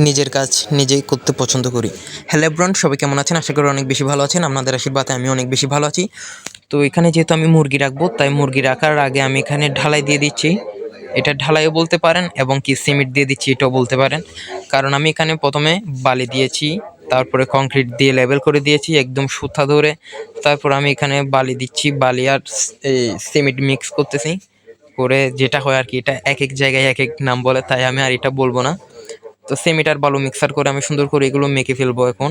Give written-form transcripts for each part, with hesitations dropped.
নিজের কাজ নিজেই করতে পছন্দ করি। হ্যালো এভরিওয়ান, সবাই কেমন আছেন? আশা করি অনেক বেশি ভালো আছেন। আপনাদের আশীর্বাদে আমি অনেক বেশি ভালো আছি। তো এখানে যেহেতু আমি মুরগি রাখবো, তাই মুরগি রাখার আগে আমি এখানে ঢালাই দিয়ে দিচ্ছি। এটা ঢালাইও বলতে পারেন এবং কি সিমেন্ট দিয়ে দিচ্ছি এটাও বলতে পারেন। কারণ আমি এখানে প্রথমে বালি দিয়েছি, তারপরে কংক্রিট দিয়ে লেবেল করে দিয়েছি একদম সুতা ধরে। তারপর আমি এখানে বালি দিচ্ছি, বালি আর এই সিমেন্ট মিক্স করতেছি করে, যেটা হয় আর কি। এটা এক এক জায়গায় এক এক নাম বলে, তাই আমি আর এটা বলবো না। তো সেমিটার বালু মিক্সার করে আমি সুন্দর করে এগুলো মেখে ফেলবো এখন।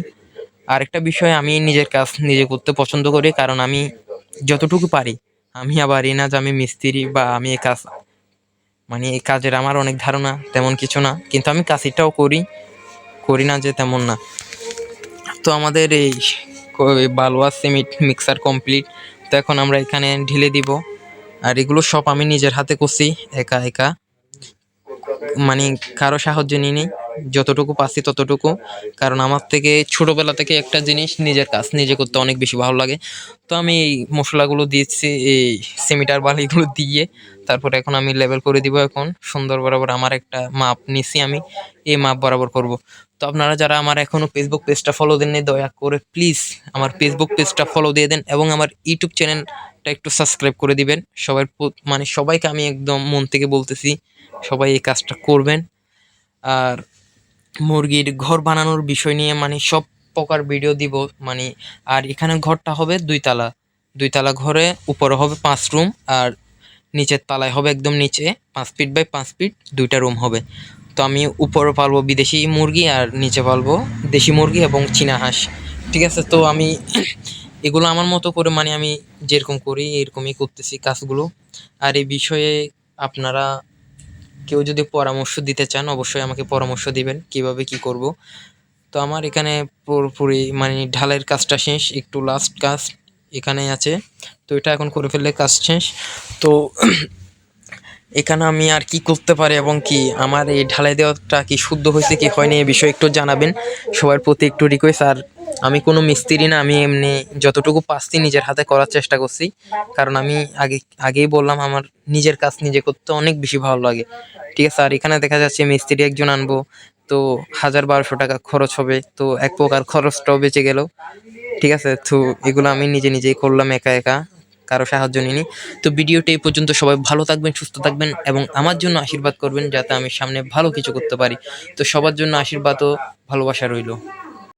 আরেকটা বিষয়, আমি নিজের কাজ নিজে করতে পছন্দ করি, কারণ আমি যতটুকু পারি, আমি আবার এই না যে আমি মিস্ত্রি বা আমি এই কাজ মানে এই কাজের আমার অনেক ধারণা তেমন কিছু না, কিন্তু আমি কাজটাও করি, করি না যে তেমন না। তো আমাদের এই বালু আর সিমেন্ট মিক্সার কমপ্লিট। তো এখন আমরা এখানে ঢেলে দিব। আর এগুলো সব আমি নিজের হাতে করছি, একা একা, মানে কারো সাহায্য নিয়ে নেই, যতটুকু পাচ্ছি ততটুকু। কারণ আমার থেকে ছোটবেলা থেকে একটা জিনিস, নিজের কাজ নিজে করতে অনেক বেশি ভালো লাগে। তো আমি এই মশলাগুলো দিয়েছি, এই সিমিটার বালিগুলো দিয়ে তারপরে এখন আমি লেবেল করে দিব। এখন সুন্দর বরাবর আমার একটা মাপ নিছি, আমি এই মাপ বরাবর করব। তো আপনারা যারা আমার এখনো ফেসবুক পেজটা ফলো দেননি, দয়া করে প্লিজ আমার ফেসবুক পেজটা ফলো দিয়ে দেন এবং আমার ইউটিউব চ্যানেলটা একটু সাবস্ক্রাইব করে দিবেন। সবার মানে সবাইকে আমি একদম মন থেকে বলতেছি, সবাই এই কাজটা করবেন। আর মুরগির ঘর বানানোর বিষয় নিয়ে মানে সব প্রকার ভিডিও দিব মানে। আর এখানে ঘরটা হবে দুইতলা, দুইতলা ঘরে উপরে হবে 5 রুম, আর নিচের তলায় হবে একদম নিচে 5 ফিট বাই 5 ফিট 2টা রুম হবে। তো আমি উপরে পালবো বিদেশি মুরগি আর নিচে পালবো দেশি মুরগি এবং চীনা হাঁস। ঠিক আছে, তো আমি এগুলো আমার মতো করে মানে আমি যেরকম করি এরকমই করতেছি কাজগুলো। আর এই বিষয়ে আপনারা কেউ যদি পরামর্শ দিতে চান, অবশ্যই আমাকে পরামর্শ দিবেন কিভাবে কি করব। তো আমার এখানে পুরোপুরি মানে ঢালাইয়ের কাজটা শেষ, একটু লাস্ট কাজ এখানে আছে। তো এটা এখন করে ফেললে কাজ শেষ। তো এখানে আমি আর কি করতে পারি এবং কি আমার এই ঢালাই দেওয়াটা কি শুদ্ধ হয়েছে কি হয়নি এই বিষয়ে একটু জানাবেন, সবার প্রতি একটু রিকোয়েস্ট। আর আমি কোনো মিস্ত্রি না, আমি এমনি যতটুকু পারছি নিজের হাতে করার চেষ্টা করছি। কারণ আমি আগেই বললাম, আমার নিজের কাজ নিজে করতে অনেক বেশি ভালো লাগে। ঠিক আছে, আর এখানে দেখা যাচ্ছে মিস্ত্রি একজন আনবো, তো 1000-1200 টাকা খরচ হবে, তো এক প্রকার খরচটাও বেঁচে গেল। ঠিক আছে, তো এগুলো আমি নিজেই করলাম একা একা, কারো সাহায্য নিইনি। তো ভিডিওটা এই পর্যন্ত। সবাই ভালো থাকবেন, সুস্থ থাকবেন এবং আমার জন্য আশীর্বাদ করবেন যাতে আমি সামনে ভালো কিছু করতে পারি। তো সবার জন্য আশীর্বাদ ও ভালোবাসা রইল।